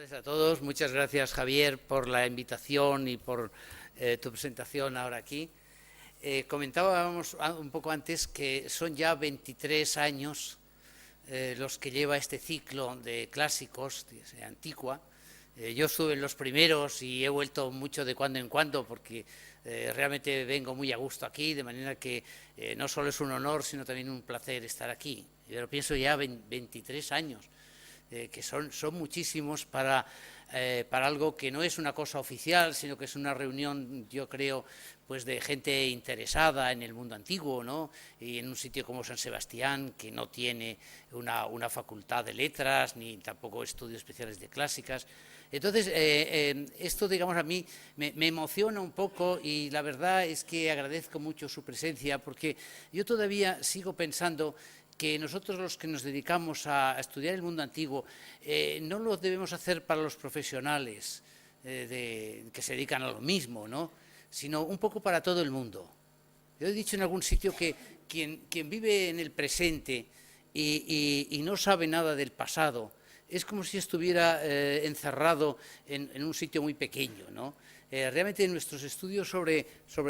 tardes a todos. Muchas gracias, Javier, por la invitación y por tu presentación ahora aquí. Comentábamos un poco antes que son ya 23 años los que lleva este ciclo de clásicos de Antigua. Yo estuve en los primeros y he vuelto mucho de cuando en cuando porque realmente vengo muy a gusto aquí, de manera que no solo es un honor, sino también un placer estar aquí. Yo pienso ya 23 años. Que son muchísimos para algo que no es una cosa oficial, sino que es una reunión, yo creo, pues de gente interesada en el mundo antiguo, ¿no? Y en un sitio como San Sebastián, que no tiene una facultad de letras, ni tampoco estudios especiales de clásicas. Entonces, esto, digamos, a mí me emociona un poco y la verdad es que agradezco mucho su presencia, porque yo todavía sigo pensando que nosotros los que nos dedicamos a estudiar el mundo antiguo no lo debemos hacer para los profesionales que se dedican a lo mismo, ¿no? Sino un poco para todo el mundo. Yo he dicho en algún sitio que quien vive en el presente y no sabe nada del pasado es como si estuviera encerrado en un sitio muy pequeño, ¿no? Realmente nuestros estudios sobre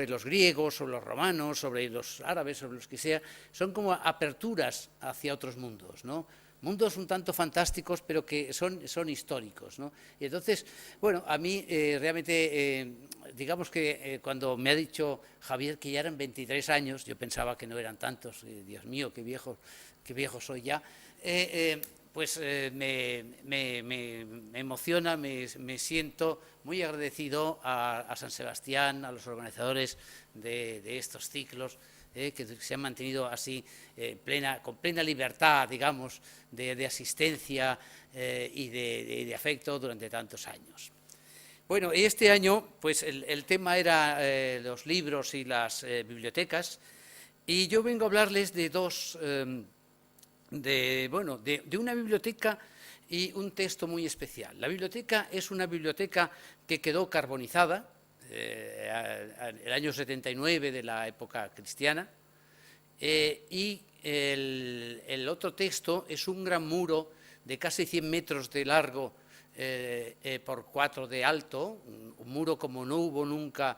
los griegos, sobre los romanos, sobre los árabes, sobre los que sea, son como aperturas hacia otros mundos, ¿no? Mundos un tanto fantásticos, pero que son históricos, ¿no? Y entonces, bueno, a mí realmente, digamos que cuando me ha dicho Javier que ya eran 23 años, yo pensaba que no eran tantos, Dios mío, qué viejo soy ya, pues me emociona, me siento muy agradecido a San Sebastián, a los organizadores de estos ciclos, que se han mantenido así con plena libertad, digamos, de asistencia y de afecto durante tantos años. Bueno, este año pues el tema era los libros y las bibliotecas, y yo vengo a hablarles de dos... de una biblioteca y un texto muy especial. La biblioteca es una biblioteca que quedó carbonizada el año 79 de la época cristiana, y el otro texto es un gran muro de casi 100 metros de largo por 4 de alto, un muro como no hubo nunca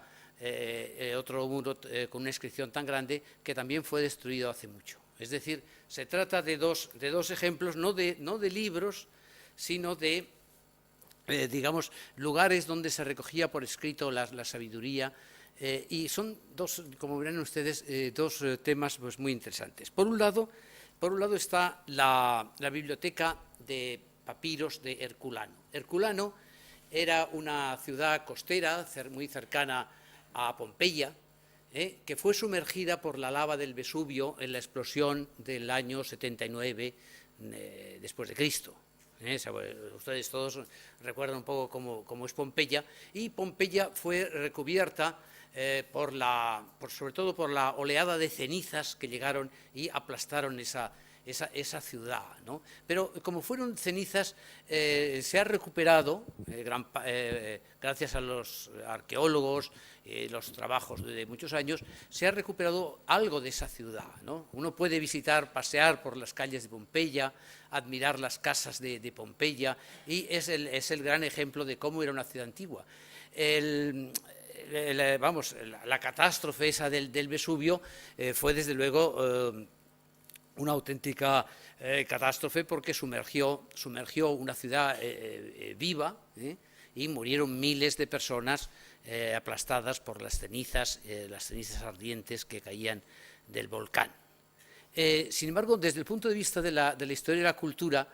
otro muro con una inscripción tan grande, que también fue destruido hace mucho. Es decir, se trata de dos ejemplos, no de libros, sino de, digamos, lugares donde se recogía por escrito la sabiduría, y son dos, como verán ustedes, dos temas pues, muy interesantes. Por un lado está la biblioteca de papiros de Herculano. Herculano era una ciudad costera muy cercana a Pompeya, que fue sumergida por la lava del Vesubio en la explosión del año 79 después de Cristo. Ustedes todos recuerdan un poco cómo es Pompeya, y Pompeya fue recubierta sobre todo por la oleada de cenizas que llegaron y aplastaron esa ciudad, ¿no? Pero como fueron cenizas, se ha recuperado, gracias a los arqueólogos, los trabajos de muchos años, se ha recuperado algo de esa ciudad, ¿no? Uno puede pasear por las calles de Pompeya, admirar las casas de Pompeya, y es el gran ejemplo de cómo era una ciudad antigua. La catástrofe esa del Vesubio fue desde luego una auténtica catástrofe, porque sumergió una ciudad viva, y murieron miles de personas aplastadas por las cenizas ardientes que caían del volcán. Sin embargo, desde el punto de vista de la historia y la cultura,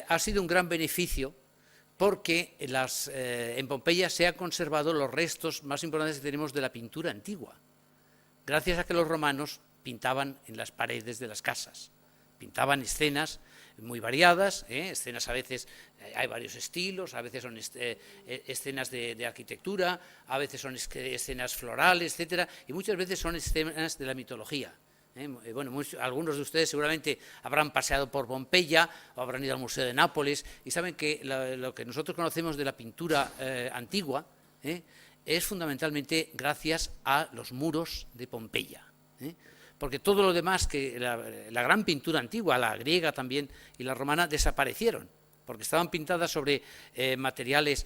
ha sido un gran beneficio, porque en Pompeya se han conservado los restos más importantes que tenemos de la pintura antigua, gracias a que los romanos pintaban en las paredes de las casas. Pintaban escenas muy variadas, escenas a veces, hay varios estilos, a veces son escenas de arquitectura, a veces son escenas florales, etcétera, y muchas veces son escenas de la mitología. Bueno, algunos de ustedes seguramente habrán paseado por Pompeya o habrán ido al Museo de Nápoles y saben que lo que nosotros conocemos de la pintura antigua es fundamentalmente gracias a los muros de Pompeya. Porque todo lo demás, que la gran pintura antigua, la griega también y la romana, desaparecieron. porque estaban pintadas sobre materiales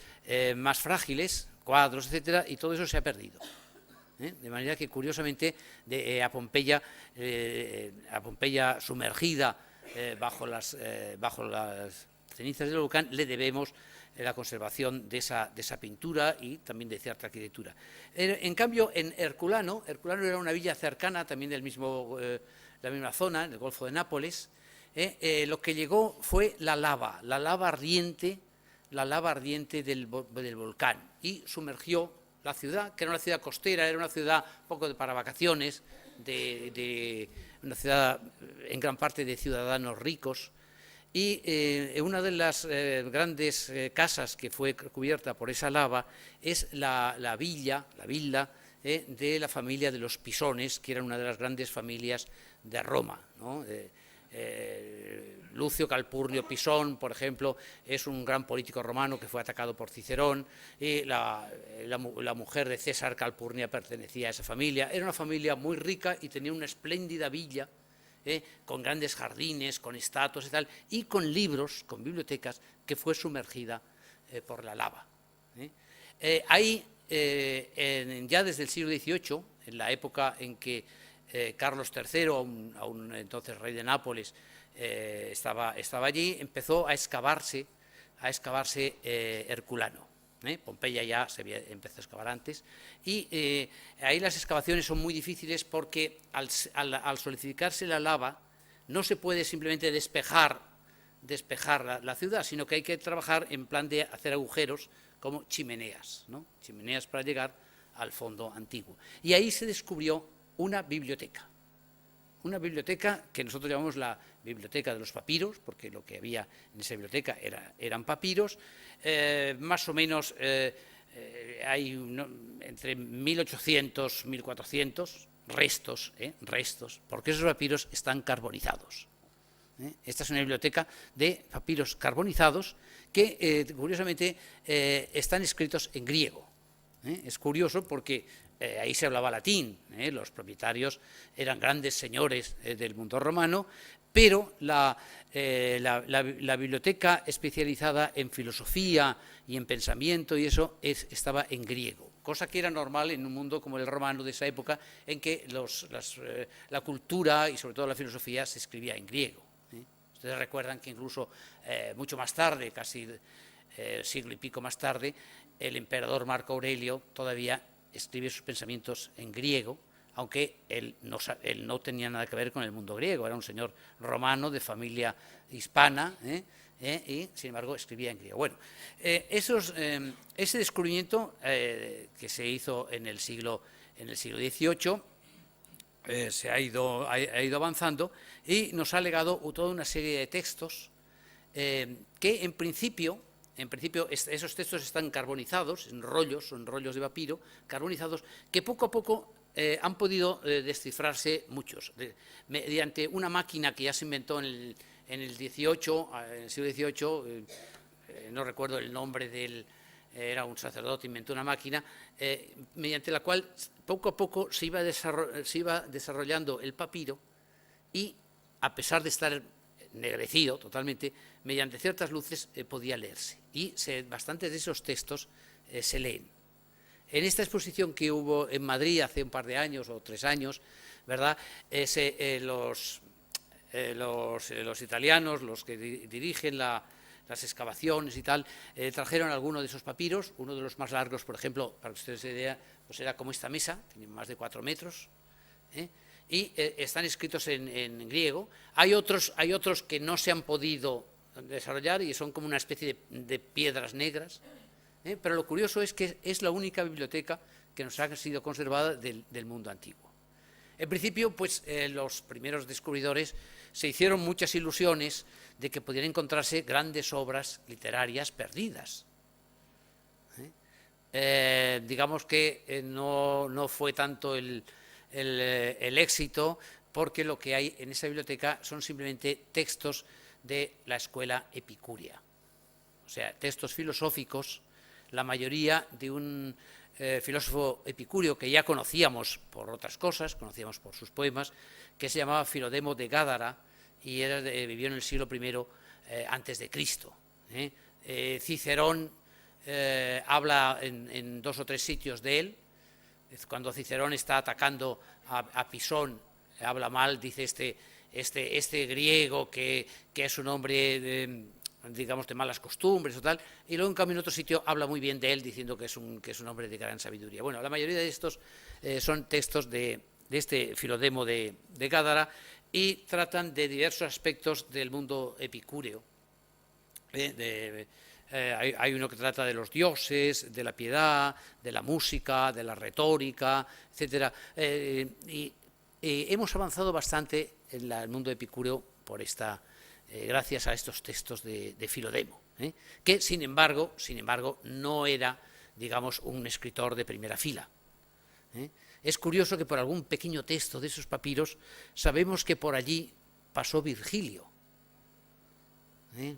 más frágiles, cuadros, etcétera, y todo eso se ha perdido. De manera que, curiosamente, a Pompeya sumergida bajo las cenizas del volcán, le debemos la conservación de esa pintura y también de cierta arquitectura. En cambio, en Herculano era una villa cercana, también la misma zona, en el Golfo de Nápoles. Lo que llegó fue la lava ardiente del volcán, y sumergió la ciudad, que era una ciudad costera, era una ciudad un poco para vacaciones, una ciudad en gran parte de ciudadanos ricos, y una de las grandes casas que fue cubierta por esa lava es la villa de la familia de los Pisones, que era una de las grandes familias de Roma, ¿no? Lucio Calpurnio Pisón, por ejemplo, es un gran político romano que fue atacado por Cicerón, y la mujer de César Calpurnia pertenecía a esa familia. Era una familia muy rica y tenía una espléndida villa, con grandes jardines, con estatuas y tal, y con libros, con bibliotecas, que fue sumergida por la lava. Ahí, ya desde el siglo XVIII, en la época en que Carlos III, aún entonces rey de Nápoles, estaba allí, empezó a excavarse Herculano. Pompeya ya empezó a excavar antes, y ahí las excavaciones son muy difíciles porque al solidificarse la lava no se puede simplemente despejar la ciudad, sino que hay que trabajar en plan de hacer agujeros como chimeneas, ¿no? Chimeneas para llegar al fondo antiguo. Y ahí se descubrió una biblioteca que nosotros llamamos la biblioteca de los papiros, porque lo que había en esa biblioteca eran papiros. Más o menos hay entre 1800 y 1400 restos, porque esos papiros están carbonizados. Esta es una biblioteca de papiros carbonizados que, curiosamente, están escritos en griego. Es curioso porque ahí se hablaba latín, los propietarios eran grandes señores del mundo romano, pero la biblioteca especializada en filosofía y en pensamiento y eso estaba en griego, cosa que era normal en un mundo como el romano de esa época, en que la cultura y sobre todo la filosofía se escribía en griego. Ustedes recuerdan que incluso mucho más tarde, casi siglo y pico más tarde, el emperador Marco Aurelio todavía escribe sus pensamientos en griego, aunque él no tenía nada que ver con el mundo griego, era un señor romano de familia hispana, y sin embargo escribía en griego. Bueno, ese descubrimiento que se hizo en el siglo XVIII se ha ido avanzando y nos ha legado toda una serie de textos que en principio esos textos están carbonizados, son rollos de papiro carbonizados, que poco a poco han podido descifrarse muchos, mediante una máquina que ya se inventó en el siglo XVIII, no recuerdo el nombre era un sacerdote, inventó una máquina, mediante la cual poco a poco se iba desarrollando el papiro y, a pesar de estar ennegrecido totalmente, mediante ciertas luces podía leerse. Y bastantes de esos textos se leen. En esta exposición que hubo en Madrid hace un par de años o 3 años, ¿verdad? Los italianos, los que dirigen las excavaciones y tal, trajeron algunos de esos papiros. Uno de los más largos, por ejemplo, para que ustedes se den idea, pues era como esta mesa, tiene más de 4 metros, y están escritos en griego. Hay otros que no se han podido desarrollar y son como una especie de piedras negras, pero lo curioso es que es la única biblioteca que nos ha sido conservada del mundo antiguo. En principio, pues los primeros descubridores se hicieron muchas ilusiones de que pudieran encontrarse grandes obras literarias perdidas. Digamos que no fue tanto el éxito, porque lo que hay en esa biblioteca son simplemente textos de la escuela epicúrea, o sea, textos filosóficos, la mayoría de un filósofo epicúreo que ya conocíamos por otras cosas, conocíamos por sus poemas, que se llamaba Filodemo de Gádara y vivió en el siglo I antes de Cristo. Cicerón habla en 2 o 3 sitios de él. Cuando Cicerón está atacando a Pisón, habla mal, dice este griego que es un hombre digamos de malas costumbres o tal, y luego en cambio en otro sitio habla muy bien de él, diciendo que es un hombre de gran sabiduría. Bueno, la mayoría de estos son textos de este Filodemo de Gádara, y tratan de diversos aspectos del mundo epicúreo. Hay uno que trata de los dioses, de la piedad, de la música, de la retórica, etcétera. Y hemos avanzado bastante en el mundo epicúreo gracias a estos textos de Filodemo, que sin embargo no era, digamos, un escritor de primera fila. Es curioso que por algún pequeño texto de esos papiros sabemos que por allí pasó Virgilio.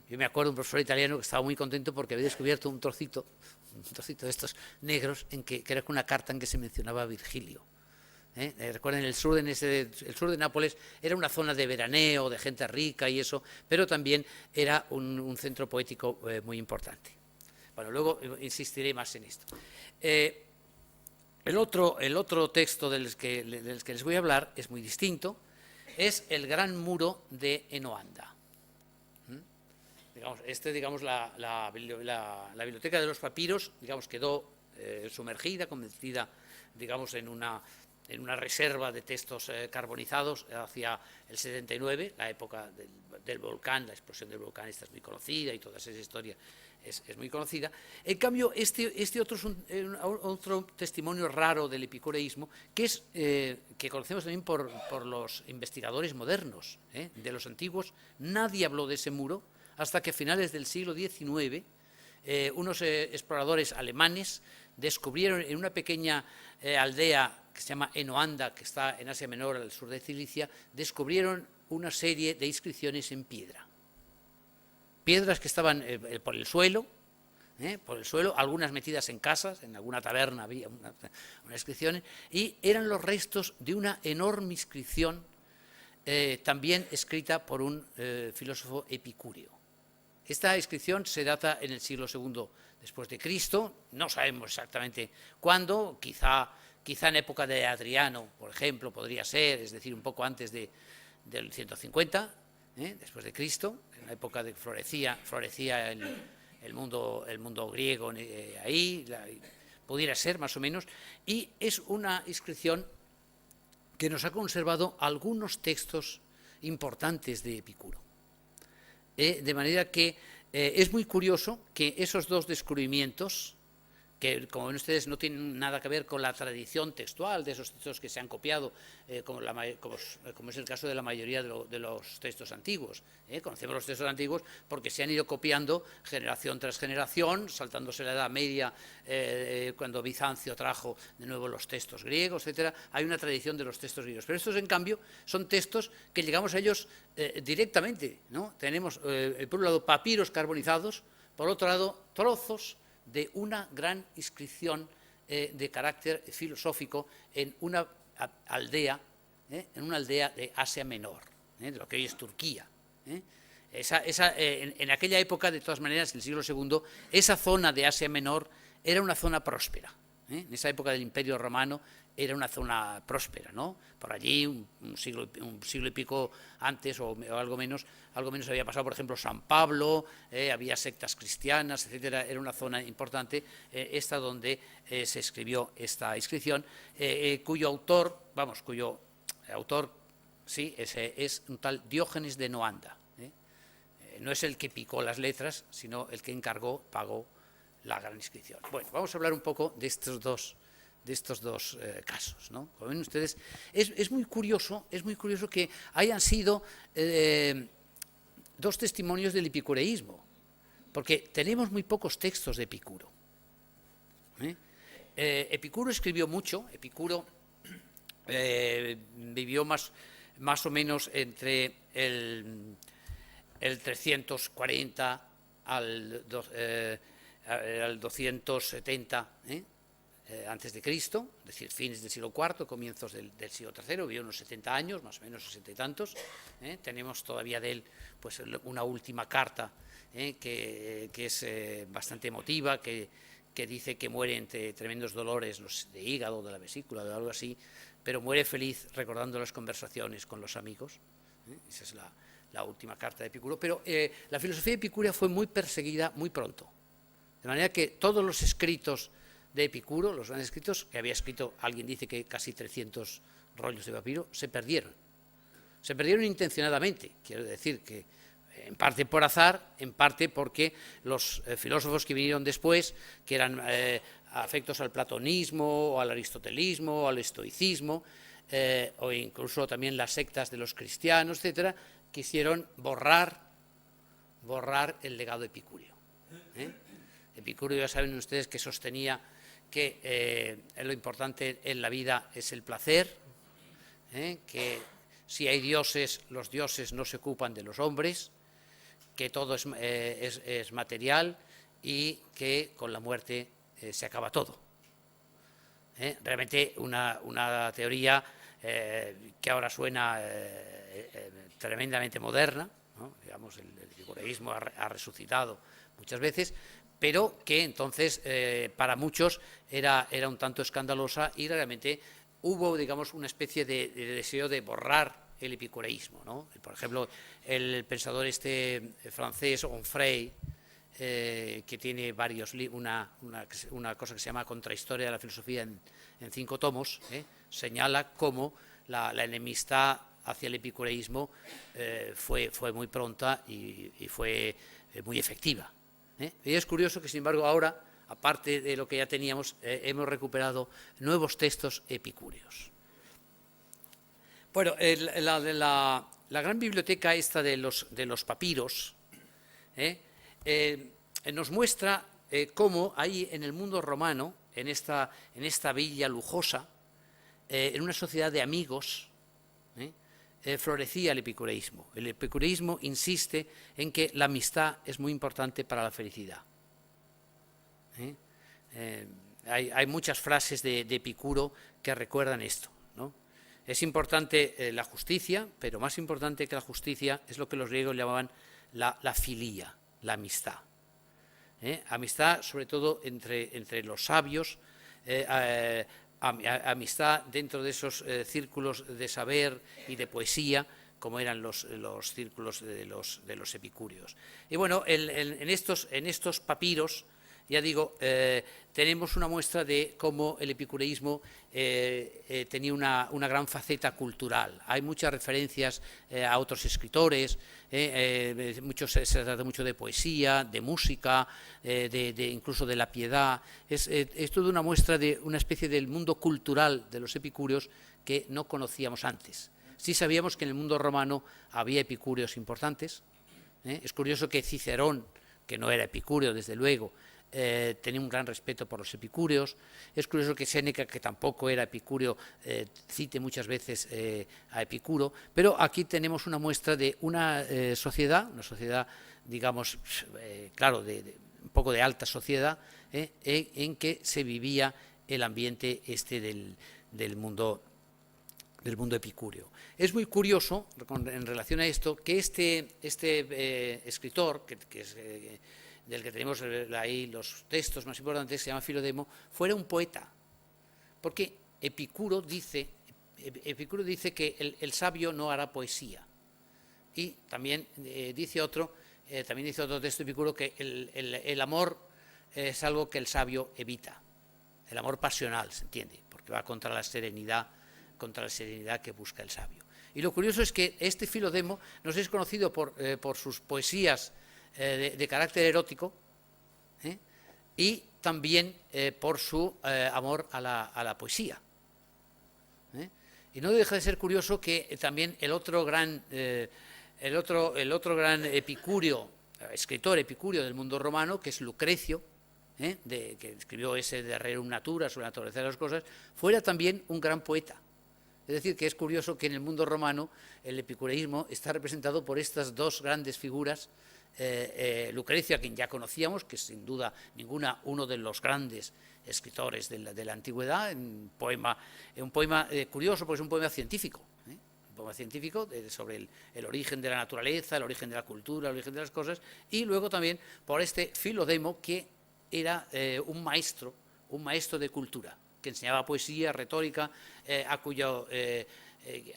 Yo me acuerdo de un profesor italiano que estaba muy contento porque había descubierto un trocito de estos negros que era una carta en que se mencionaba a Virgilio. Recuerden, el sur de Nápoles era una zona de veraneo, de gente rica y eso, pero también era un centro poético muy importante. Bueno, luego insistiré más en esto. El otro texto del que les voy a hablar es muy distinto, es el Gran Muro de Enoanda. Digamos, la biblioteca de los papiros, digamos, quedó sumergida, convertida, digamos, en una reserva de textos carbonizados hacia el 79, la época del volcán, la explosión del volcán, esta es muy conocida y toda esa historia es muy conocida. En cambio, este otro es otro testimonio raro del epicureísmo, que conocemos también por los investigadores modernos. De los antiguos nadie habló de ese muro hasta que a finales del siglo XIX unos exploradores alemanes descubrieron en una pequeña aldea que se llama Enoanda, que está en Asia Menor, al sur de Cilicia, descubrieron una serie de inscripciones en piedra. Piedras que estaban por el suelo, algunas metidas en casas, en alguna taberna había una inscripción, y eran los restos de una enorme inscripción también escrita por un filósofo epicúreo. Esta inscripción se data en el siglo II después de Cristo, no sabemos exactamente cuándo, quizá en época de Adriano, por ejemplo, podría ser, es decir, un poco antes del 150 después de Cristo, en la época de que florecía el mundo griego ahí, pudiera ser más o menos, y es una inscripción que nos ha conservado algunos textos importantes de Epicuro. De manera que es muy curioso que esos dos descubrimientos, que como ven ustedes no tienen nada que ver con la tradición textual de esos textos que se han copiado, como es el caso de la mayoría de los textos antiguos. Conocemos los textos antiguos porque se han ido copiando generación tras generación, saltándose la Edad Media, cuando Bizancio trajo de nuevo los textos griegos, etcétera. Hay una tradición de los textos griegos, pero estos en cambio son textos que llegamos a ellos directamente, ¿no? Tenemos por un lado papiros carbonizados, por otro lado trozos de una gran inscripción de carácter filosófico en una aldea de Asia Menor, de lo que hoy es Turquía. En aquella época, de todas maneras, en el siglo II, esa zona de Asia Menor era una zona próspera. En esa época del Imperio Romano era una zona próspera, ¿no? Por allí, un siglo y pico antes o algo menos había pasado, por ejemplo, San Pablo, había sectas cristianas, etcétera. Era una zona importante, esta donde se escribió esta inscripción, cuyo autor sí, es un tal Diógenes de Noanda. No es el que picó las letras, sino el que pagó la gran inscripción. Bueno, vamos a hablar un poco de estos dos casos, ¿no? Como ven ustedes, es muy curioso que hayan sido dos testimonios del epicureísmo, porque tenemos muy pocos textos de Epicuro. Epicuro escribió mucho. Epicuro vivió más o menos entre el 340 al 270, antes de Cristo, es decir, fines del siglo IV, comienzos del siglo III, vivió unos 70 años, más o menos 60 y tantos. Tenemos todavía de él pues, una última carta que es bastante emotiva, que dice que muere entre tremendos dolores de hígado, de la vesícula, de algo así, pero muere feliz recordando las conversaciones con los amigos. Esa es la última carta de Epicuro. Pero la filosofía epicúrea fue muy perseguida muy pronto, de manera que todos los escritos de Epicuro, los grandes escritos, que había escrito, alguien dice que casi 300 rollos de papiro, se perdieron. Se perdieron intencionadamente, quiero decir que en parte por azar, en parte porque los filósofos que vinieron después, que eran afectos al platonismo, o al aristotelismo, o al estoicismo, o incluso también las sectas de los cristianos, etcétera, quisieron borrar el legado epicúreo. Epicúreo, ya saben ustedes, que sostenía que lo importante en la vida es el placer, que si hay dioses, los dioses no se ocupan de los hombres, que todo es material y que con la muerte se acaba todo. Realmente una teoría que ahora suena tremendamente moderna, ¿no? Digamos, el epicureísmo ha resucitado muchas veces, pero que entonces para muchos era un tanto escandalosa y realmente hubo, digamos, una especie de deseo de borrar el epicureísmo, ¿no? Por ejemplo, el pensador francés, Onfray, que tiene varios una cosa que se llama Contrahistoria de la filosofía en 5 tomos, señala cómo la enemistad hacia el epicureísmo fue muy pronta y fue muy efectiva. Y es curioso que, sin embargo, ahora, aparte de lo que ya teníamos, hemos recuperado nuevos textos epicúreos. Bueno, la gran biblioteca esta de los papiros nos muestra cómo ahí en el mundo romano, en esta villa lujosa, en una sociedad de amigos, florecía el epicureísmo. El epicureísmo insiste en que la amistad es muy importante para la felicidad. Hay muchas frases de Epicuro que recuerdan esto, ¿no? Es importante la justicia, pero más importante que la justicia es lo que los griegos llamaban la filía, la amistad. Amistad sobre todo entre los sabios, amistad dentro de esos círculos de saber y de poesía, como eran los círculos de los epicúreos. Y bueno, en estos papiros, ya digo, tenemos una muestra de cómo el epicureísmo tenía una gran faceta cultural. Hay muchas referencias a otros escritores, se trata mucho de poesía, de música, incluso de la piedad. Es toda una muestra de una especie del mundo cultural de los epicúreos que no conocíamos antes. Sí sabíamos que en el mundo romano había epicúreos importantes. Es curioso que Cicerón, que no era epicúreo desde luego, tenía un gran respeto por los epicúreos. Es curioso que Séneca, que tampoco era epicúreo, cite muchas veces a Epicuro, pero aquí tenemos una muestra de una sociedad, digamos, claro, un poco de alta sociedad, en que se vivía el ambiente del mundo epicúreo. Es muy curioso, en relación a esto, que este escritor, que es del que tenemos ahí los textos más importantes, se llama Filodemo, fuera un poeta, porque Epicuro dice que el sabio no hará poesía, y también dice otro texto de Epicuro que el amor es algo que el sabio evita, el amor pasional, se entiende, porque va contra la serenidad que busca el sabio. Y lo curioso es que este Filodemo nos es conocido por sus poesías de carácter erótico, y también por su amor a la poesía. Y no deja de ser curioso que también el otro gran escritor epicúreo del mundo romano, que es Lucrecio, que escribió ese de Rerum Natura, sobre la naturaleza de las cosas, fuera también un gran poeta. Es decir, que es curioso que en el mundo romano el epicureísmo está representado por estas dos grandes figuras. Lucrecio, a quien ya conocíamos, que sin duda ninguna uno de los grandes escritores de la antigüedad, un poema curioso porque es un poema científico, un poema científico sobre el origen de la naturaleza, el origen de la cultura, el origen de las cosas, y luego también por este Filodemo, que era un maestro de cultura, que enseñaba poesía, retórica,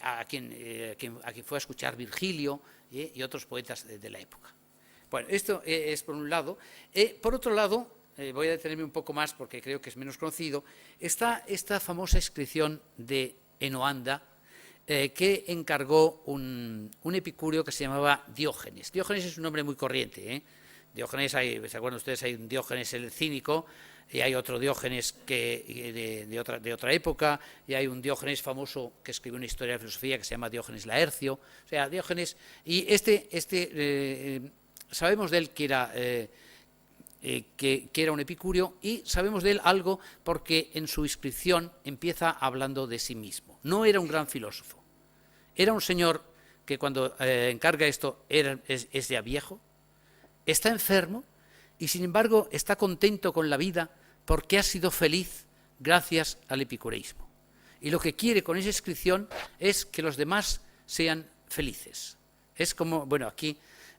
a quien fue a escuchar Virgilio y otros poetas de la época. Bueno, esto es por un lado. Por otro lado, voy a detenerme un poco más porque creo que es menos conocido, está esta famosa inscripción de Enoanda que encargó un epicúreo que se llamaba Diógenes. Diógenes es un nombre muy corriente, Diógenes, ¿se acuerdan ustedes? Hay un Diógenes el cínico, y hay otro Diógenes de otra época, y hay un Diógenes famoso que escribió una historia de filosofía que se llama Diógenes Laercio. O sea, Diógenes, y sabemos de él que era un epicúreo, y sabemos de él algo porque en su inscripción empieza hablando de sí mismo. No era un gran filósofo, era un señor que cuando encarga esto es ya viejo, está enfermo y sin embargo está contento con la vida porque ha sido feliz gracias al epicureísmo. Y lo que quiere con esa inscripción es que los demás sean felices. Es como, bueno, aquí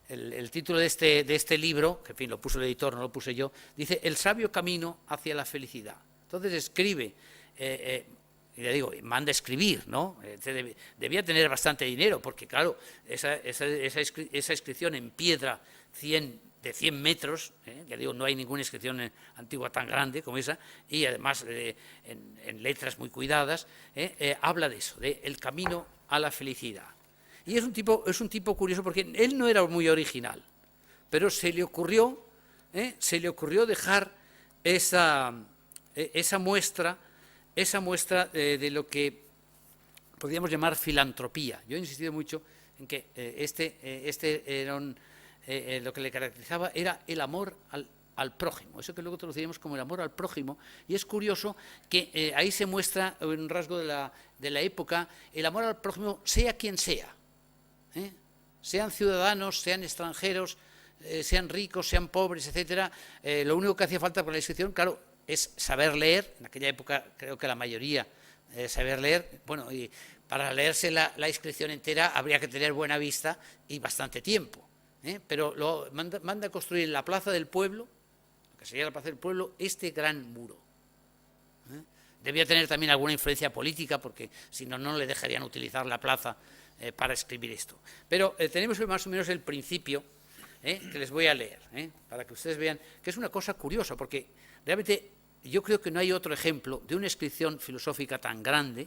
el título de este libro, que en fin lo puso el editor, no lo puse yo, dice El sabio camino hacia la felicidad. Entonces escribe, y le digo, manda a escribir, ¿no? Debía tener bastante dinero, porque claro, esa inscripción en piedra de 100 metros, ya digo, no hay ninguna inscripción antigua tan grande como esa, y además en letras muy cuidadas, habla de eso, de el camino a la felicidad. Y es un tipo curioso porque él no era muy original, pero se le ocurrió dejar esa muestra de lo que podríamos llamar filantropía. Yo he insistido mucho en que era lo que le caracterizaba era el amor al prójimo, eso que luego traduciríamos como el amor al prójimo, y es curioso que ahí se muestra un rasgo de la época, el amor al prójimo sea quien sea, sean ciudadanos, sean extranjeros, sean ricos, sean pobres, etcétera. Lo único que hacía falta para la inscripción, claro, es saber leer. En aquella época creo que la mayoría saber leer. Bueno, y para leerse la inscripción entera habría que tener buena vista y bastante tiempo, pero manda a construir en la plaza del pueblo, lo que sería la plaza del pueblo, este gran muro. Debía tener también alguna influencia política, porque si no, no le dejarían utilizar la plaza para escribir esto. Pero tenemos más o menos el principio que les voy a leer, para que ustedes vean que es una cosa curiosa, porque realmente yo creo que no hay otro ejemplo de una inscripción filosófica tan grande,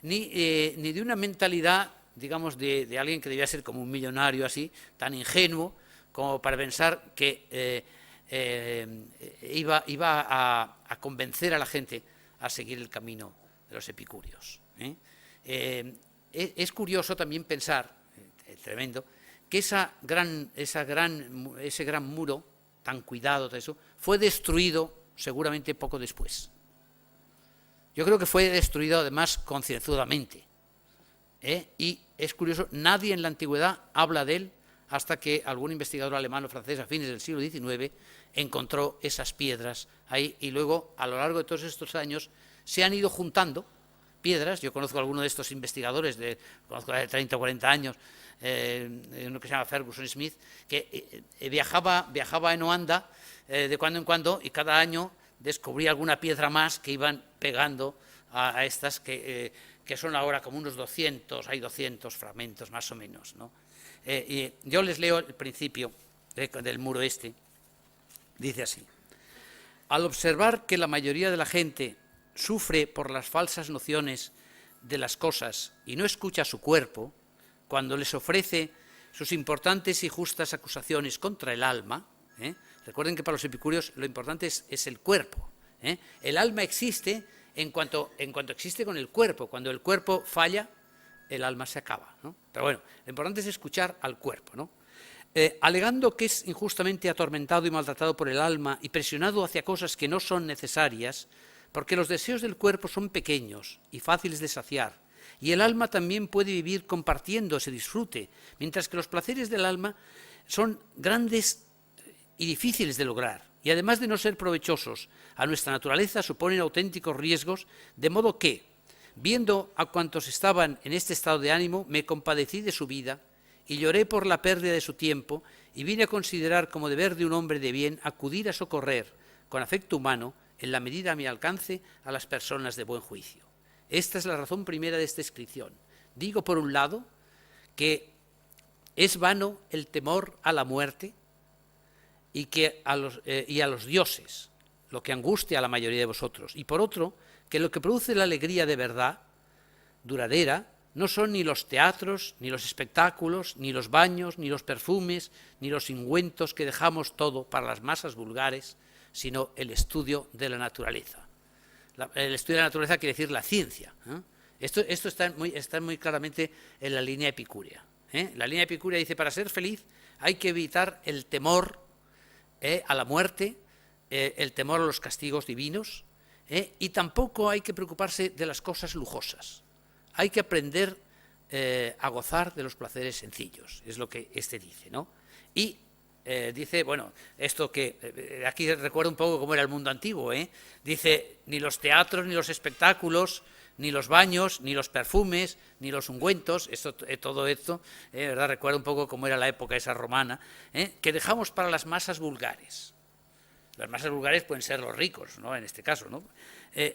ni de una mentalidad, digamos, de alguien que debía ser como un millonario así, tan ingenuo como para pensar que iba a convencer a la gente a seguir el camino de los epicúreos. Es curioso también pensar, tremendo, que ese gran muro tan cuidado, eso, fue destruido seguramente poco después. Yo creo que fue destruido además concienzudamente. Y es curioso, nadie en la antigüedad habla de él hasta que algún investigador alemán o francés a fines del siglo XIX encontró esas piedras ahí, y luego a lo largo de todos estos años se han ido juntando piedras. Yo conozco a alguno de estos investigadores, conozco de 30 o 40 años, uno que se llama Ferguson Smith, que viajaba a Enoanda de cuando en cuando, y cada año descubría alguna piedra más que iban pegando a estas que son ahora como unos 200, hay 200 fragmentos más o menos, ¿no? Y yo les leo el principio del muro este. Dice así: al observar que la mayoría de la gente sufre por las falsas nociones de las cosas y no escucha a su cuerpo, cuando les ofrece sus importantes y justas acusaciones contra el alma, recuerden que para los epicúreos lo importante es el cuerpo, el alma existe en cuanto existe con el cuerpo. Cuando el cuerpo falla, el alma se acaba, ¿no? Pero bueno, lo importante es escuchar al cuerpo, ¿no? Alegando que es injustamente atormentado y maltratado por el alma y presionado hacia cosas que no son necesarias, porque los deseos del cuerpo son pequeños y fáciles de saciar, y el alma también puede vivir compartiendo ese disfrute, mientras que los placeres del alma son grandes y difíciles de lograr. y además de no ser provechosos a nuestra naturaleza, suponen auténticos riesgos, de modo que, viendo a cuantos estaban en este estado de ánimo, me compadecí de su vida y lloré por la pérdida de su tiempo y vine a considerar como deber de un hombre de bien acudir a socorrer con afecto humano, en la medida a mi alcance, a las personas de buen juicio. Esta es la razón primera de esta inscripción. Digo, por un lado, que es vano el temor a la muerte y a los dioses, lo que angustia a la mayoría de vosotros. Y por otro, que lo que produce la alegría de verdad, duradera, no son ni los teatros, ni los espectáculos, ni los baños, ni los perfumes, ni los ungüentos que dejamos todo para las masas vulgares, sino el estudio de la naturaleza. El estudio de la naturaleza quiere decir la ciencia. Esto está muy claramente en la línea epicúrea. La línea epicúrea dice, para ser feliz hay que evitar el temor a la muerte, el temor a los castigos divinos, y tampoco hay que preocuparse de las cosas lujosas. Hay que aprender a gozar de los placeres sencillos, es lo que dice, ¿no? Y dice, bueno, esto que aquí recuerda un poco cómo era el mundo antiguo, dice, ni los teatros, ni los espectáculos, ni los baños, ni los perfumes, ni los ungüentos, todo esto, ¿verdad? Recuerda un poco cómo era la época esa romana, que dejamos para las masas vulgares. Las masas vulgares pueden ser los ricos, ¿no? En este caso, ¿no?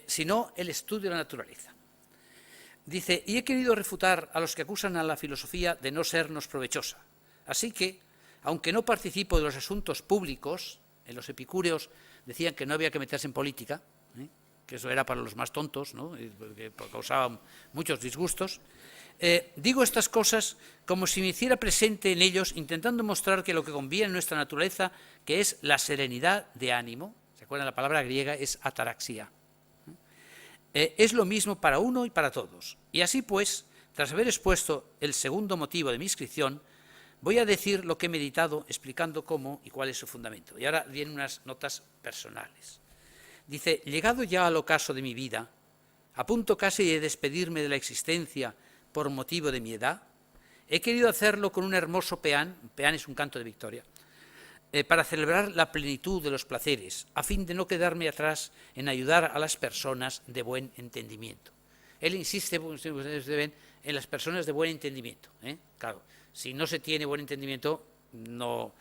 Sino el estudio de la naturaleza. Dice, y he querido refutar a los que acusan a la filosofía de no sernos provechosa. Así que, aunque no participo de los asuntos públicos, en los epicúreos decían que no había que meterse en política, que eso era para los más tontos, ¿no? Que causaba muchos disgustos, digo estas cosas como si me hiciera presente en ellos, intentando mostrar que lo que conviene en nuestra naturaleza, que es la serenidad de ánimo, ¿se acuerdan? La palabra griega es ataraxia, es lo mismo para uno y para todos. Y así pues, tras haber expuesto el segundo motivo de mi inscripción, voy a decir lo que he meditado explicando cómo y cuál es su fundamento. Y ahora vienen unas notas personales. Dice, llegado ya al ocaso de mi vida, a punto casi de despedirme de la existencia por motivo de mi edad, he querido hacerlo con un hermoso peán es un canto de victoria, para celebrar la plenitud de los placeres, a fin de no quedarme atrás en ayudar a las personas de buen entendimiento. Él insiste, ustedes ven, en las personas de buen entendimiento. Claro, si no se tiene buen entendimiento, no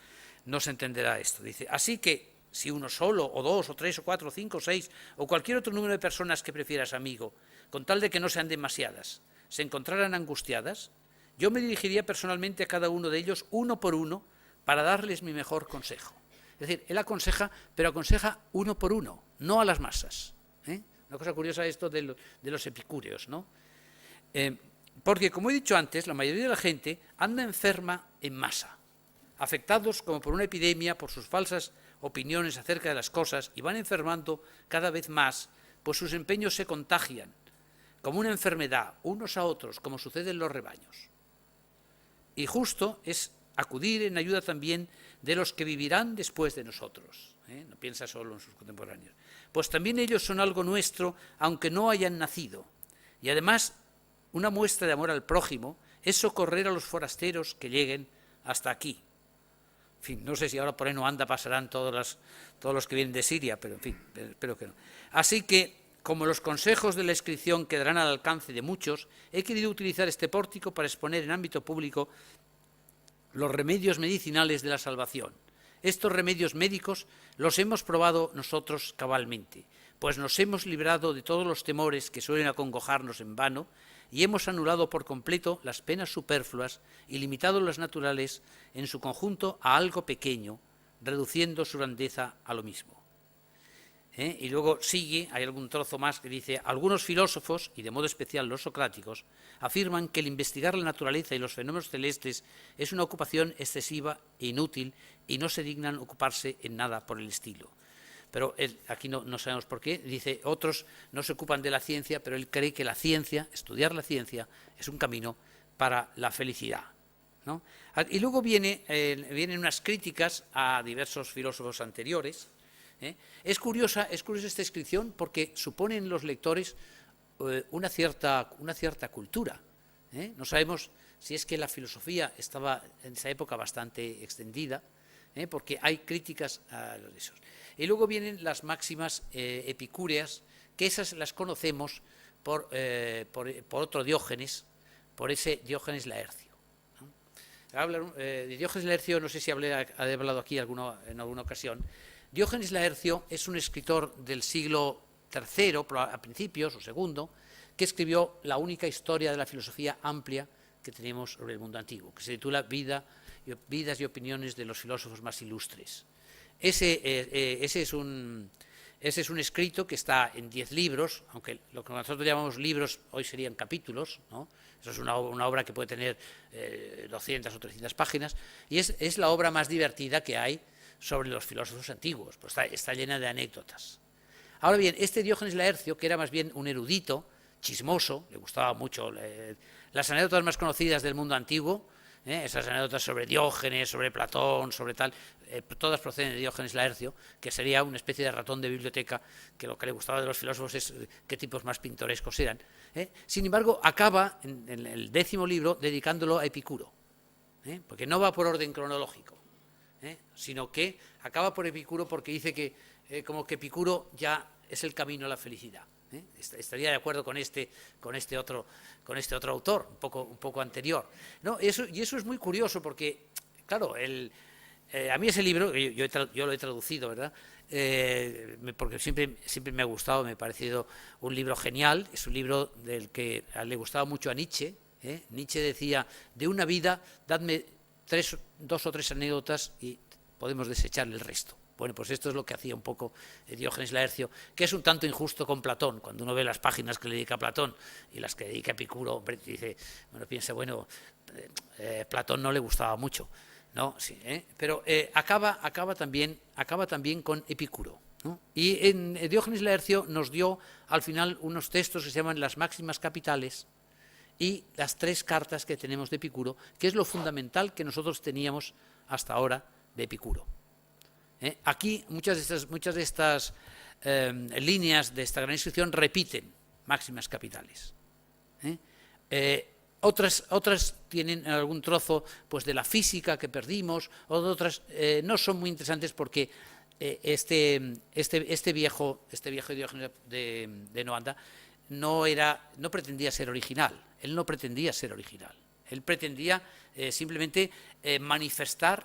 se entenderá esto. Dice, así que si uno solo, o dos, o tres, o cuatro, o cinco, o seis, o cualquier otro número de personas que prefieras, amigo, con tal de que no sean demasiadas, se encontraran angustiadas, yo me dirigiría personalmente a cada uno de ellos, uno por uno, para darles mi mejor consejo. Es decir, él aconseja, pero aconseja uno por uno, no a las masas. Una cosa curiosa esto de los epicúreos, ¿no? Porque, como he dicho antes, la mayoría de la gente anda enferma en masa, afectados como por una epidemia, por sus falsas opiniones acerca de las cosas, y van enfermando cada vez más, pues sus empeños se contagian, como una enfermedad, unos a otros, como sucede en los rebaños. Y justo es acudir en ayuda también de los que vivirán después de nosotros. No piensa solo en sus contemporáneos. Pues también ellos son algo nuestro, aunque no hayan nacido. Y además, una muestra de amor al prójimo es socorrer a los forasteros que lleguen hasta aquí. En fin, no sé si ahora por ahí no anda, pasarán todos los que vienen de Siria, pero en fin, espero que no. Así que, como los consejos de la inscripción quedarán al alcance de muchos, he querido utilizar este pórtico para exponer en ámbito público los remedios medicinales de la salvación. Estos remedios médicos los hemos probado nosotros cabalmente, pues nos hemos librado de todos los temores que suelen acongojarnos en vano y hemos anulado por completo las penas superfluas y limitado las naturales en su conjunto a algo pequeño, reduciendo su grandeza a lo mismo. Y luego sigue, hay algún trozo más que dice, algunos filósofos, y de modo especial los socráticos, afirman que el investigar la naturaleza y los fenómenos celestes es una ocupación excesiva e inútil y no se dignan ocuparse en nada por el estilo. Pero él, aquí no sabemos por qué, dice, otros no se ocupan de la ciencia, pero él cree que la ciencia, estudiar la ciencia, es un camino para la felicidad, ¿no? Y luego vienen unas críticas a diversos filósofos anteriores. Es curiosa esta inscripción porque supone en los lectores una cierta cultura. No sabemos si es que la filosofía estaba en esa época bastante extendida, porque hay críticas a los esos. Y luego vienen las máximas epicúreas, que esas las conocemos por otro Diógenes, por ese Diógenes Laercio. De Diógenes Laercio, no sé si he hablado aquí en alguna ocasión. Diógenes Laercio es un escritor del siglo III, a principios, o segundo, que escribió la única historia de la filosofía amplia que tenemos sobre el mundo antiguo, que se titula Vidas y opiniones de los filósofos más ilustres. Ese es un escrito que está en 10 libros, aunque lo que nosotros llamamos libros hoy serían capítulos, ¿no? Eso es una obra que puede tener 200 o 300 páginas, y es la obra más divertida que hay sobre los filósofos antiguos, pues está llena de anécdotas. Ahora bien, este Diógenes Laercio, que era más bien un erudito, chismoso, le gustaba mucho las anécdotas más conocidas del mundo antiguo, esas anécdotas sobre Diógenes, sobre Platón, sobre tal, todas proceden de Diógenes Laercio, que sería una especie de ratón de biblioteca, que lo que le gustaba de los filósofos es qué tipos más pintorescos eran. Sin embargo, acaba en el 10º libro dedicándolo a Epicuro, porque no va por orden cronológico, sino que acaba por Epicuro porque dice que como que Epicuro ya es el camino a la felicidad. Estaría de acuerdo con este otro autor, un poco anterior, ¿no? Y eso es muy curioso porque, claro, a mí ese libro, yo lo he traducido, ¿verdad? Porque siempre me ha gustado, me ha parecido un libro genial. Es un libro del que le gustaba mucho a Nietzsche. Nietzsche decía, de una vida, dadme 2 o 3 anécdotas y podemos desechar el resto. Bueno, pues esto es lo que hacía un poco Diógenes Laercio, que es un tanto injusto con Platón. Cuando uno ve las páginas que le dedica a Platón y las que dedica a Epicuro, hombre, dice, piensa, Platón no le gustaba mucho, ¿no? Sí, pero acaba también con Epicuro, ¿no? Y en Diógenes Laercio nos dio al final unos textos que se llaman las máximas capitales y las 3 cartas que tenemos de Epicuro, que es lo fundamental que nosotros teníamos hasta ahora de Epicuro. Aquí muchas de estas líneas de esta gran inscripción repiten máximas capitales. Otras tienen algún trozo pues, de la física que perdimos, otras no son muy interesantes porque este viejo Diógenes de Noanda no pretendía ser original. Él no pretendía ser original. Él pretendía simplemente manifestar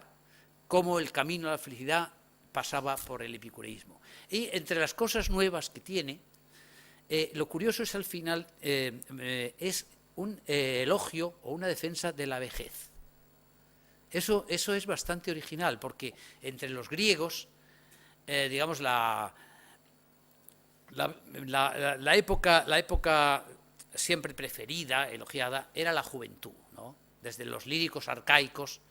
cómo el camino a la felicidad pasaba por el epicureísmo. Y entre las cosas nuevas que tiene, lo curioso es al final, es un elogio o una defensa de la vejez. Eso es bastante original, porque entre los griegos, digamos, la época siempre preferida, elogiada, era la juventud, ¿no? Desde los líricos arcaicos,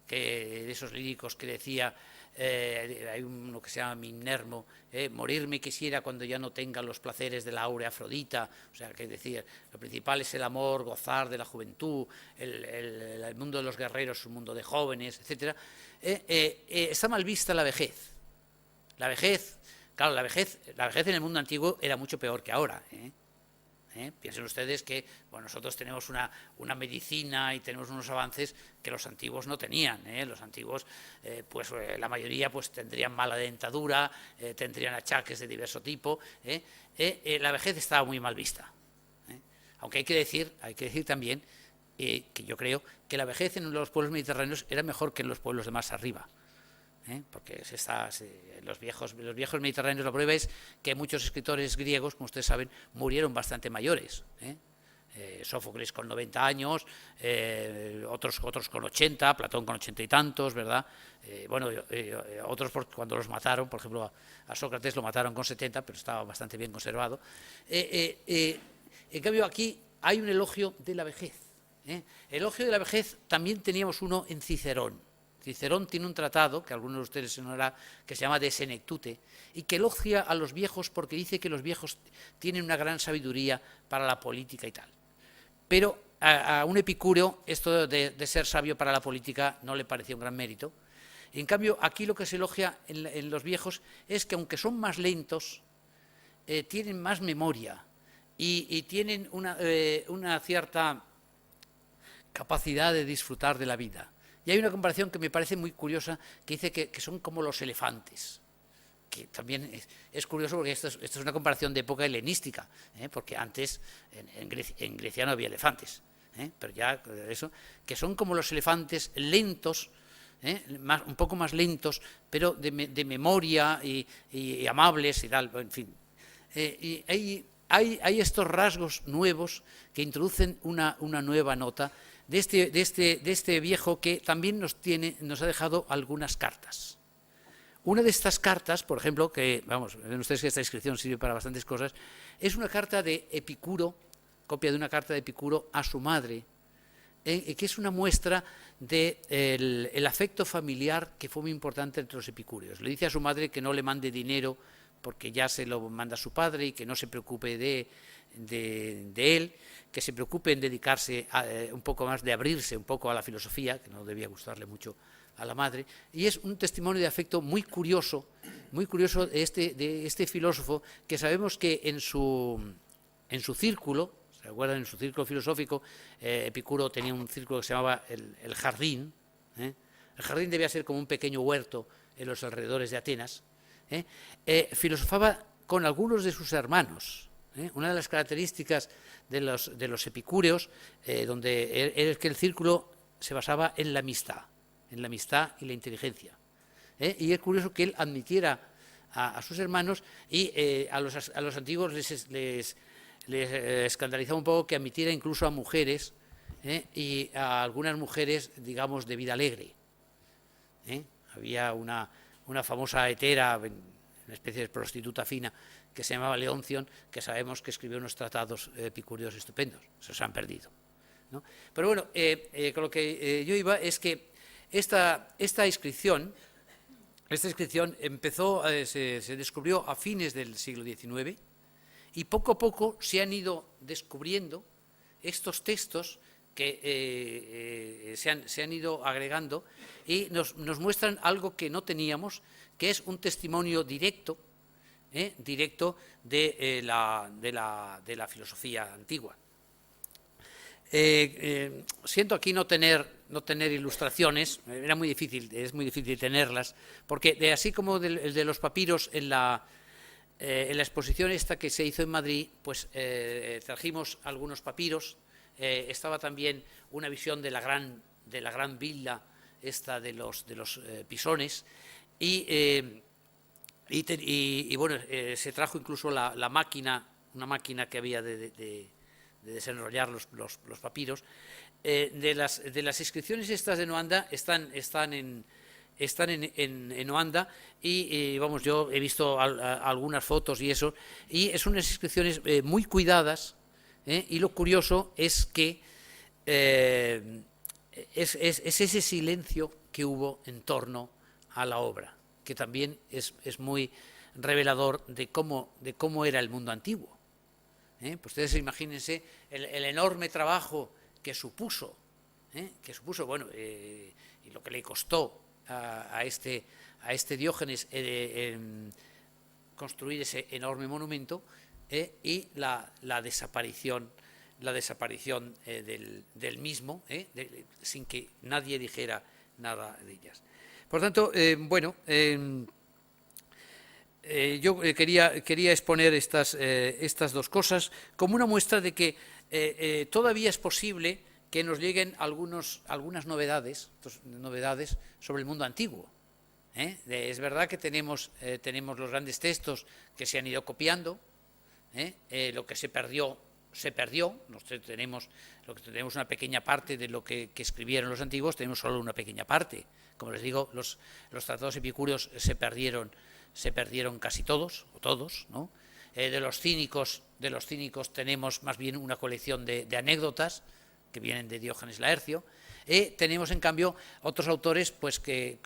de esos líricos que decía, hay uno que se llama Minermo, morirme quisiera cuando ya no tenga los placeres de la áurea Afrodita, o sea, que decía, lo principal es el amor, gozar de la juventud, el mundo de los guerreros es un mundo de jóvenes, etc. Está mal vista la vejez. La vejez, claro, la vejez en el mundo antiguo era mucho peor que ahora, Piensen ustedes que nosotros tenemos una medicina y tenemos unos avances que los antiguos no tenían. Los antiguos, la mayoría tendrían mala dentadura, tendrían achaques de diverso tipo. La vejez estaba muy mal vista. Aunque hay que decir también que yo creo que la vejez en los pueblos mediterráneos era mejor que en los pueblos de más arriba. Porque los viejos mediterráneos, la prueba es que muchos escritores griegos, como ustedes saben, murieron bastante mayores. Sófocles con 90 años, otros con 80, Platón con 80 y tantos, ¿verdad? Otros cuando los mataron, por ejemplo, a Sócrates lo mataron con 70, pero estaba bastante bien conservado. En cambio, aquí hay un elogio de la vejez. Elogio de la vejez también teníamos uno en Cicerón. Cicerón tiene un tratado, que a algunos de ustedes se sonará, que se llama De Senectute, y que elogia a los viejos porque dice que los viejos tienen una gran sabiduría para la política y tal. Pero a un epicúreo esto de ser sabio para la política no le parecía un gran mérito. Y en cambio, aquí lo que se elogia en los viejos es que aunque son más lentos, tienen más memoria y tienen una cierta capacidad de disfrutar de la vida. Y hay una comparación que me parece muy curiosa, que dice que son como los elefantes, que también es curioso porque esto es una comparación de época helenística, porque antes en Grecia no había elefantes, pero ya eso, que son como los elefantes lentos, un poco más lentos, pero de memoria y amables y tal, en fin. Y hay estos rasgos nuevos que introducen una nueva nota de este viejo que también nos ha dejado algunas cartas. Una de estas cartas, por ejemplo, que, vamos, ven ustedes que esta inscripción sirve para bastantes cosas, es una carta de Epicuro, copia de una carta de Epicuro a su madre, que es una muestra del afecto familiar que fue muy importante entre los epicúreos. Le dice a su madre que no le mande dinero porque ya se lo manda su padre y que no se preocupe de él, que se preocupe en dedicarse un poco más, de abrirse un poco a la filosofía, que no debía gustarle mucho a la madre, y es un testimonio de afecto muy curioso de este filósofo, que sabemos que en su círculo, ¿se acuerdan? En su círculo filosófico, Epicuro tenía un círculo que se llamaba el jardín. El jardín debía ser como un pequeño huerto en los alrededores de Atenas. Filosofaba con algunos de sus hermanos. Una de las características de los epicúreos, donde era que el círculo se basaba en la amistad y la inteligencia. Y es curioso que él admitiera a sus hermanos, y a los antiguos les escandalizaba un poco que admitiera incluso a mujeres, y a algunas mujeres, digamos, de vida alegre. Había una famosa hetera, una especie de prostituta fina, que se llamaba Leonción, que sabemos que escribió unos tratados epicúreos estupendos. Se han perdido, ¿no? Pero bueno, con lo que yo iba es que esta inscripción empezó, se descubrió a fines del siglo XIX, y poco a poco se han ido descubriendo estos textos que se han ido agregando, y nos muestran algo que no teníamos, que es un testimonio directo de la filosofía antigua. Siento aquí no tener ilustraciones, es muy difícil tenerlas, porque así como el de los papiros en la exposición esta que se hizo en Madrid, pues trajimos algunos papiros. Estaba también una visión de la gran villa esta de los pisones, y bueno, se trajo incluso una máquina que había de desenrollar los papiros. De las inscripciones estas de Noanda están en Noanda, y vamos, yo he visto algunas fotos y eso, y son unas inscripciones muy cuidadas, y lo curioso es que es ese silencio que hubo en torno a la obra, que también es muy revelador de cómo era el mundo antiguo. Pues ustedes imagínense el enorme trabajo que supuso, bueno, y lo que le costó a este Diógenes construir ese enorme monumento, y la desaparición del mismo, sin que nadie dijera nada de ellas. Por tanto, bueno, yo quería exponer estas dos cosas como una muestra de que todavía es posible que nos lleguen algunas novedades sobre el mundo antiguo. Es verdad que tenemos los grandes textos que se han ido copiando. Lo que se perdió. Tenemos una pequeña parte de lo que escribieron los antiguos, tenemos solo una pequeña parte. Como les digo, los tratados epicúreos se perdieron casi todos, o todos, ¿no? De los cínicos tenemos más bien una colección de anécdotas que vienen de Diógenes Laercio. Tenemos, en cambio, otros autores pues que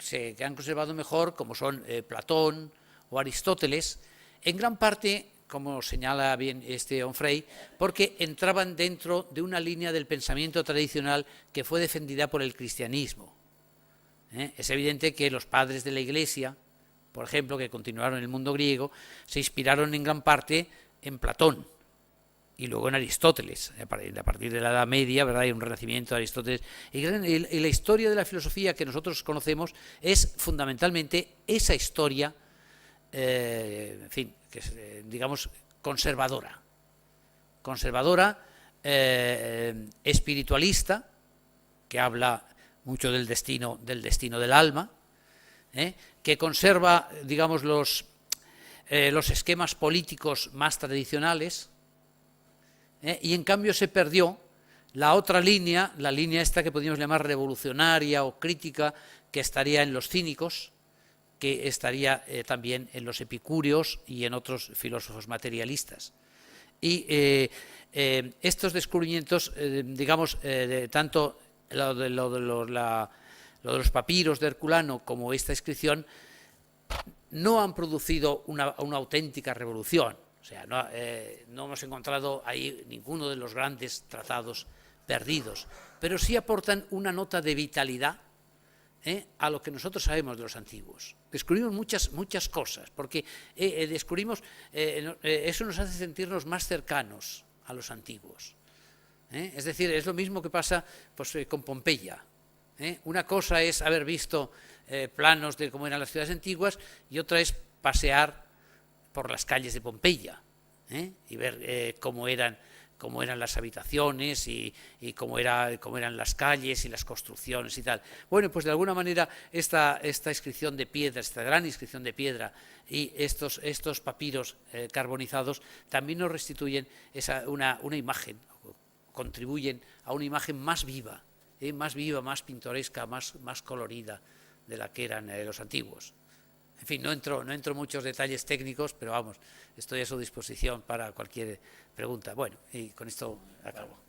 han conservado mejor, como son Platón o Aristóteles, en gran parte, como señala bien Onfray, porque entraban dentro de una línea del pensamiento tradicional que fue defendida por el cristianismo. Es evidente que los padres de la Iglesia, por ejemplo, que continuaron en el mundo griego, se inspiraron en gran parte en Platón, y luego en Aristóteles, a partir de la Edad Media, ¿verdad? Hay un renacimiento de Aristóteles, y la historia de la filosofía que nosotros conocemos es fundamentalmente esa historia, en fin, que es, digamos, conservadora, espiritualista, que habla mucho del destino del alma, que conserva, digamos, los esquemas políticos más tradicionales, y en cambio se perdió la otra línea, la línea esta que podríamos llamar revolucionaria o crítica, que estaría en los cínicos, que estaría también en los epicúreos y en otros filósofos materialistas. Y estos descubrimientos, digamos, tanto lo de los papiros de Herculano como esta inscripción, no han producido una auténtica revolución. O sea, no hemos encontrado ahí ninguno de los grandes tratados perdidos, pero sí aportan una nota de vitalidad a lo que nosotros sabemos de los antiguos. Descubrimos muchas cosas, porque descubrimos, eso nos hace sentirnos más cercanos a los antiguos. Es decir, es lo mismo que pasa pues, con Pompeya. Una cosa es haber visto planos de cómo eran las ciudades antiguas y otra es pasear por las calles de Pompeya y ver cómo eran las habitaciones y cómo eran las calles y las construcciones y tal. Bueno, pues de alguna manera esta inscripción de piedra, esta gran inscripción de piedra y estos papiros carbonizados también nos restituyen una imagen, contribuyen a una imagen más viva, más pintoresca, más colorida de la que eran los antiguos. En fin, no entro en muchos detalles técnicos, pero vamos, estoy a su disposición para cualquier pregunta. Bueno, y con esto acabo.